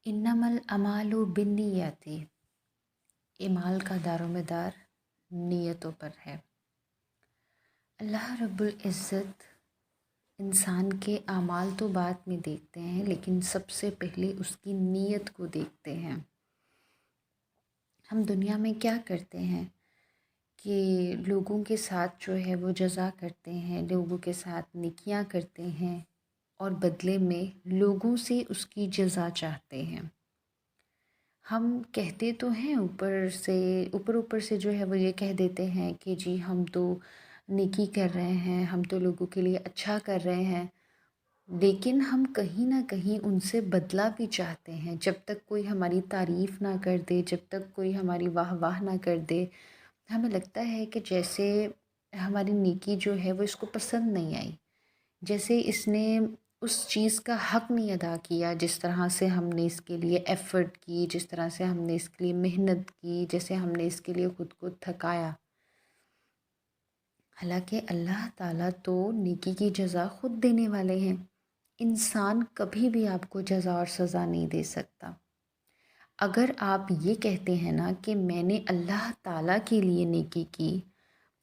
इन्नमल अमालु बिन्नियाति। इमाल का दारोमदार नीयतों पर है। अल्लाह रब्बुल इज़्ज़त इंसान के आमाल तो बाद में देखते हैं, लेकिन सबसे पहले उसकी नीयत को देखते हैं। हम दुनिया में क्या करते हैं कि लोगों के साथ जो है वो जज़ा करते हैं, लोगों के साथ नेकियां करते हैं और बदले में लोगों से उसकी जज़ा चाहते हैं। हम कहते तो हैं ऊपर से जो है वो ये कह देते हैं कि जी हम तो नेकी कर रहे हैं, हम तो लोगों के लिए अच्छा कर रहे हैं, लेकिन हम कहीं ना कहीं उनसे बदला भी चाहते हैं। जब तक कोई हमारी तारीफ़ ना कर दे, जब तक कोई हमारी वाह वाह ना कर दे, हमें लगता है कि जैसे हमारी नेकी जो है वो इसको पसंद नहीं आई, जैसे इसने उस चीज़ का हक़ नहीं अदा किया जिस तरह से हमने इसके लिए एफ़र्ट की, जिस तरह से हमने इसके लिए मेहनत की, जैसे हमने इसके लिए ख़ुद को थकाया। हालांकि अल्लाह ताला तो नेकी की जज़ा ख़ुद देने वाले हैं। इंसान कभी भी आपको जज़ा और सज़ा नहीं दे सकता। अगर आप ये कहते हैं ना कि मैंने अल्लाह ताला के लिए नेकी की,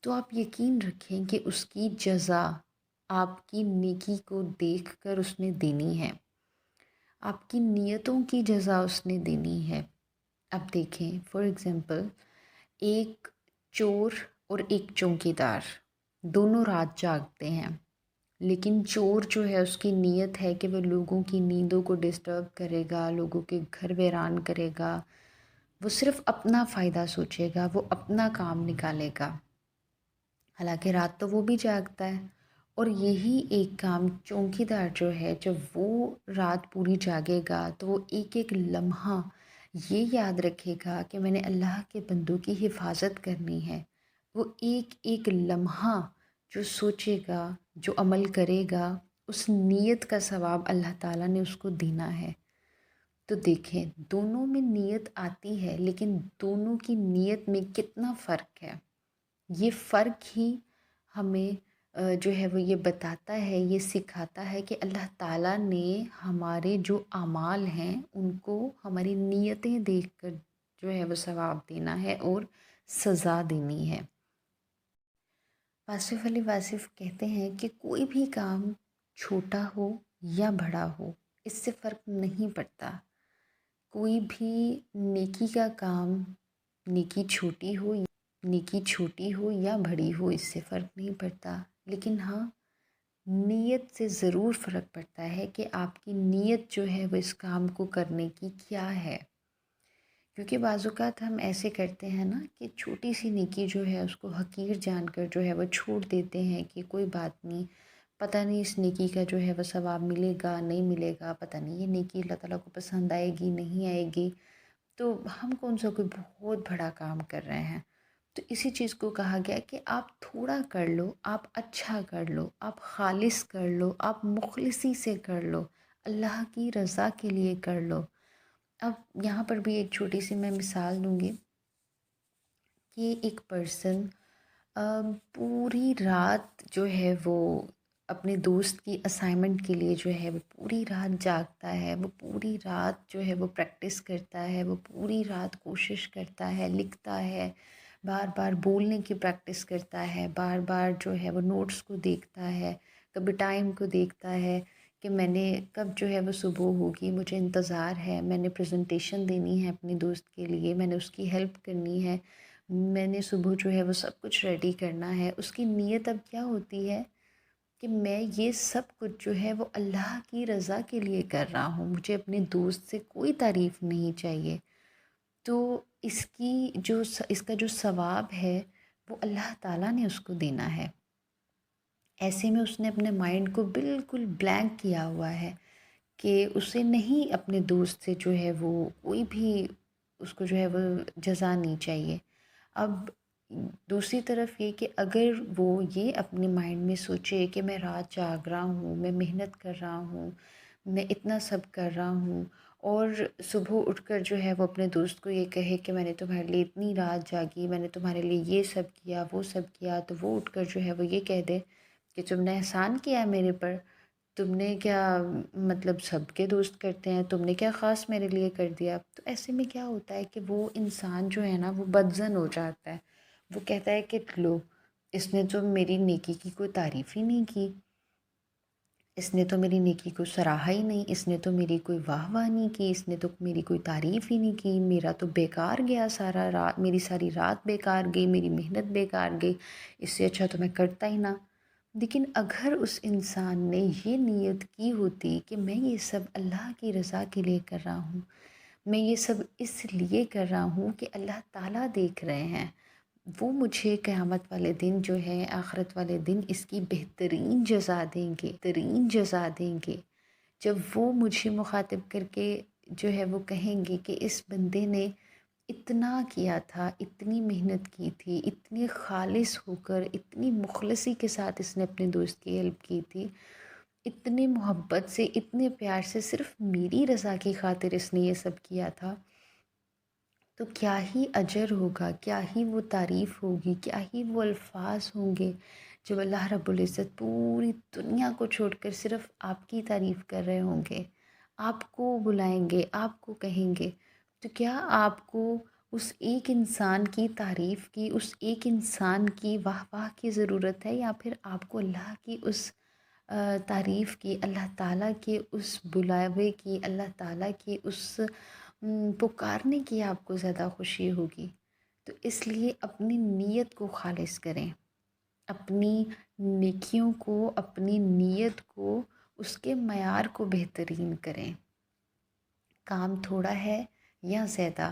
तो आप यकीन रखें कि उसकी जज़ा आपकी नेकी को देखकर उसने देनी है, आपकी नियतों की जज़ा उसने देनी है। अब देखें, फॉर एग्ज़ाम्पल, एक चोर और एक चौकीदार दोनों रात जागते हैं, लेकिन चोर जो है उसकी नीयत है कि वह लोगों की नींदों को डिस्टर्ब करेगा, लोगों के घर वीरान करेगा, वो सिर्फ़ अपना फ़ायदा सोचेगा, वो अपना काम निकालेगा। हालांकि रात तो वो भी जागता है, और यही एक काम चौकीदार जो है, जब वो रात पूरी जागेगा तो वो एक एक लम्हा ये याद रखेगा कि मैंने अल्लाह के बंदों की हिफाजत करनी है। वो एक एक लम्हा जो सोचेगा, जो अमल करेगा, उस नीयत का सवाब अल्लाह ताला ने उसको देना है। तो देखें, दोनों में नीयत आती है, लेकिन दोनों की नीयत में कितना फ़र्क है। ये फ़र्क ही हमें जो है वो ये बताता है, ये सिखाता है कि अल्लाह ताला ने हमारे जो आमाल हैं उनको हमारी नीयतें देखकर जो है वो सवाब देना है और सज़ा देनी है। वासिफ़ अली वासिफ़ कहते हैं कि कोई भी काम छोटा हो या बड़ा हो, इससे फ़र्क नहीं पड़ता। कोई भी नेकी का काम, नेकी छोटी हो या बड़ी हो, इससे फ़र्क नहीं पड़ता। लेकिन हाँ, नीयत से ज़रूर फ़र्क पड़ता है कि आपकी नीयत जो है वो इस काम को करने की क्या है। क्योंकि बाज़ात हम ऐसे करते हैं ना कि छोटी सी नेकी जो है उसको हकीर जानकर जो है वो छोड़ देते हैं कि कोई बात नहीं, पता नहीं इस नेकी का जो है वो सवाब मिलेगा नहीं मिलेगा, पता नहीं ये नेकी अल्लाह ताला को पसंद आएगी नहीं आएगी, तो हम कौन सा कोई बहुत बड़ा काम कर रहे हैं। तो इसी चीज़ को कहा गया कि आप थोड़ा कर लो, आप अच्छा कर लो, आप खालिस कर लो, आप मुखलिसी से कर लो, अल्लाह की रज़ा के लिए कर लो। अब यहाँ पर भी एक छोटी सी मैं मिसाल दूँगी कि एक पर्सन पूरी रात जो है वो अपने दोस्त की असाइनमेंट के लिए जो है वो पूरी रात जागता है, वो पूरी रात जो है वो प्रैक्टिस करता है, वो पूरी रात कोशिश करता है, लिखता है, बार बार बोलने की प्रैक्टिस करता है, बार बार जो है वो नोट्स को देखता है, कभी टाइम को देखता है कि मैंने कब जो है वो सुबह होगी, मुझे इंतज़ार है, मैंने प्रेजेंटेशन देनी है अपने दोस्त के लिए, मैंने उसकी हेल्प करनी है, मैंने सुबह जो है वो सब कुछ रेडी करना है। उसकी नीयत अब क्या होती है कि मैं ये सब कुछ जो है वो अल्लाह की रज़ा के लिए कर रहा हूँ, मुझे अपने दोस्त से कोई तारीफ़ नहीं चाहिए। तो इसका जो सवाब है वो अल्लाह ताला ने उसको देना है। ऐसे में उसने अपने माइंड को बिल्कुल ब्लैंक किया हुआ है कि उसे नहीं अपने दोस्त से जो है वो कोई भी उसको जो है वो जज़ा नहीं चाहिए। अब दूसरी तरफ ये कि अगर वो ये अपने माइंड में सोचे कि मैं रात जाग रहा हूँ, मैं मेहनत कर रहा हूँ, मैं इतना सब कर रहा हूँ, और सुबह उठकर जो है वो अपने दोस्त को ये कहे कि मैंने तुम्हारे लिए इतनी रात जागी, मैंने तुम्हारे लिए ये सब किया वो सब किया, तो वो उठकर जो है वो ये कह दे कि तुमने एहसान किया है मेरे पर, تم نے کیا مطلب سب کے دوست کرتے ہیں، تم نے کیا خاص میرے لیے کر دیا؟ تو ایسے میں کیا ہوتا ہے کہ وہ انسان جو ہے نا وہ بدظن ہو جاتا ہے، وہ کہتا ہے کہ لو، اس نے تو میری نیکی کی کوئی تعریف ہی نہیں کی، اس نے تو میری نیکی کو سراہا ہی نہیں، اس نے تو میری کوئی واہ واہ نہیں کی، اس نے تو میری کوئی تعریف ہی نہیں کی، میرا تو بیکار گیا سارا رات، میری ساری رات بیکار گئی، میری محنت بیکار گئی، اس سے اچھا تو میں کرتا ہی نہ۔ لیکن اگر اس انسان نے یہ نیت کی ہوتی کہ میں یہ سب اللہ کی رضا کے لیے کر رہا ہوں، میں یہ سب اس لیے کر رہا ہوں کہ اللہ تعالیٰ دیکھ رہے ہیں، وہ مجھے قیامت والے دن جو ہے، آخرت والے دن اس کی بہترین جزا دیں گے، بہترین جزا دیں گے، جب وہ مجھے مخاطب کر کے جو ہے وہ کہیں گے کہ اس بندے نے اتنا کیا تھا، اتنی محنت کی تھی، اتنی خالص ہو کر، اتنی مخلصی کے ساتھ اس نے اپنے دوست کی ہیلپ کی تھی، اتنے محبت سے، اتنے پیار سے، صرف میری رضا کی خاطر اس نے یہ سب کیا تھا، تو کیا ہی اجر ہوگا، کیا ہی وہ تعریف ہوگی، کیا ہی وہ الفاظ ہوں گے جب اللہ رب العزت پوری دنیا کو چھوڑ کر صرف آپ کی تعریف کر رہے ہوں گے، آپ کو بلائیں گے، آپ کو کہیں گے۔ تو کیا آپ کو اس ایک انسان کی تعریف کی، اس ایک انسان کی واہ واہ کی ضرورت ہے، یا پھر آپ کو اللہ کی اس تعریف کی، اللہ تعالیٰ کے اس بلاوے کی، اللہ تعالیٰ کی اس پکارنے کی آپ کو زیادہ خوشی ہوگی؟ تو اس لیے اپنی نیت کو خالص کریں، اپنی نیکیوں کو، اپنی نیت کو، اس کے معیار کو بہترین کریں۔ کام تھوڑا ہے یا زیادہ،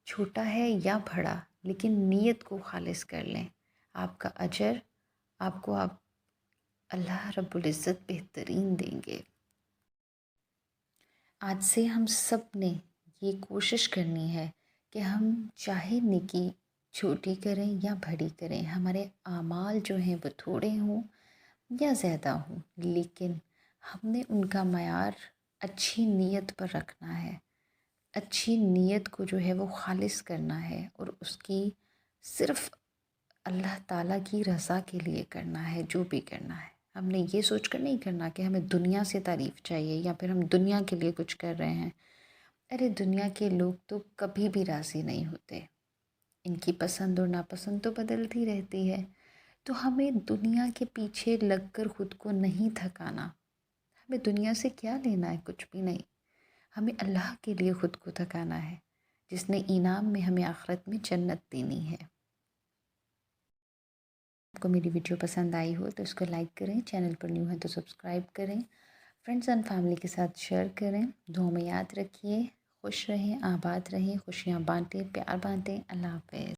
چھوٹا ہے یا بڑا، لیکن نیت کو خالص کر لیں، آپ کا اجر آپ کو اللہ رب العزت بہترین دیں گے۔ آج سے ہم سب نے یہ کوشش کرنی ہے کہ ہم چاہے نیکی چھوٹی کریں یا بڑی کریں، ہمارے اعمال جو ہیں وہ تھوڑے ہوں یا زیادہ ہوں، لیکن ہم نے ان کا معیار اچھی نیت پر رکھنا ہے، اچھی نیت کو جو ہے وہ خالص کرنا ہے، اور اس کی صرف اللہ تعالیٰ کی رضا کے لیے کرنا ہے، جو بھی کرنا ہے۔ ہم نے یہ سوچ کر نہیں کرنا کہ ہمیں دنیا سے تعریف چاہیے یا پھر ہم دنیا کے لیے کچھ کر رہے ہیں۔ ارے دنیا کے لوگ تو کبھی بھی راضی نہیں ہوتے، ان کی پسند اور ناپسند تو بدلتی رہتی ہے، تو ہمیں دنیا کے پیچھے لگ کر خود کو نہیں تھکانا۔ ہمیں دنیا سے کیا لینا ہے؟ کچھ بھی نہیں۔ ہمیں اللہ کے لیے خود کو تھکانا ہے، جس نے انعام میں ہمیں آخرت میں جنت دینی ہے۔ آپ کو میری ویڈیو پسند آئی ہو تو اس کو لائک کریں، چینل پر نیو ہے تو سبسکرائب کریں، فرینڈز اینڈ فیملی کے ساتھ شیئر کریں، دعاؤں میں یاد رکھیے، خوش رہیں، آباد رہیں، خوشیاں بانٹیں، پیار بانٹیں۔ اللہ حافظ۔